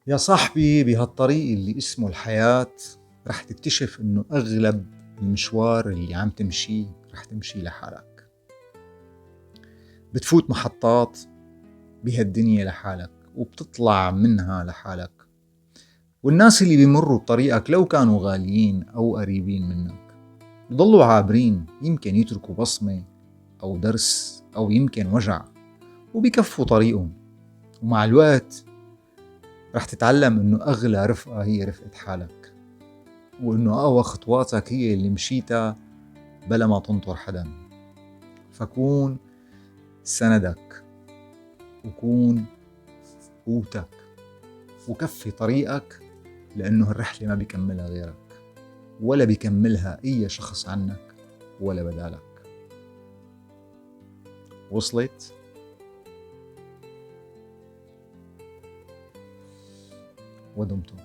يا صاحبي، بهالطريق اللي اسمه الحياة رح تكتشف إنه أغلب المشوار اللي عم تمشيه رح تمشي لحالك. بتفوت محطات بهالدنيا لحالك وبتطلع منها لحالك، والناس اللي بيمروا بطريقك لو كانوا غاليين أو قريبين منك بضلوا عابرين، يمكن يتركوا بصمة أو درس أو يمكن وجع، وبيكفوا طريقهم. ومع الوقت رح تتعلم إنه أغلى رفقة هي رفقة حالك، وإنه أقوى خطواتك هي اللي مشيتها بلا ما تنطر حدا. فكون سندك وكون قوتك وكفي طريقك، لأنه هالرحلة ما بيكملها غيرك ولا بيكملها أي شخص عنك ولا بدالك. وصلت؟ ودمتم.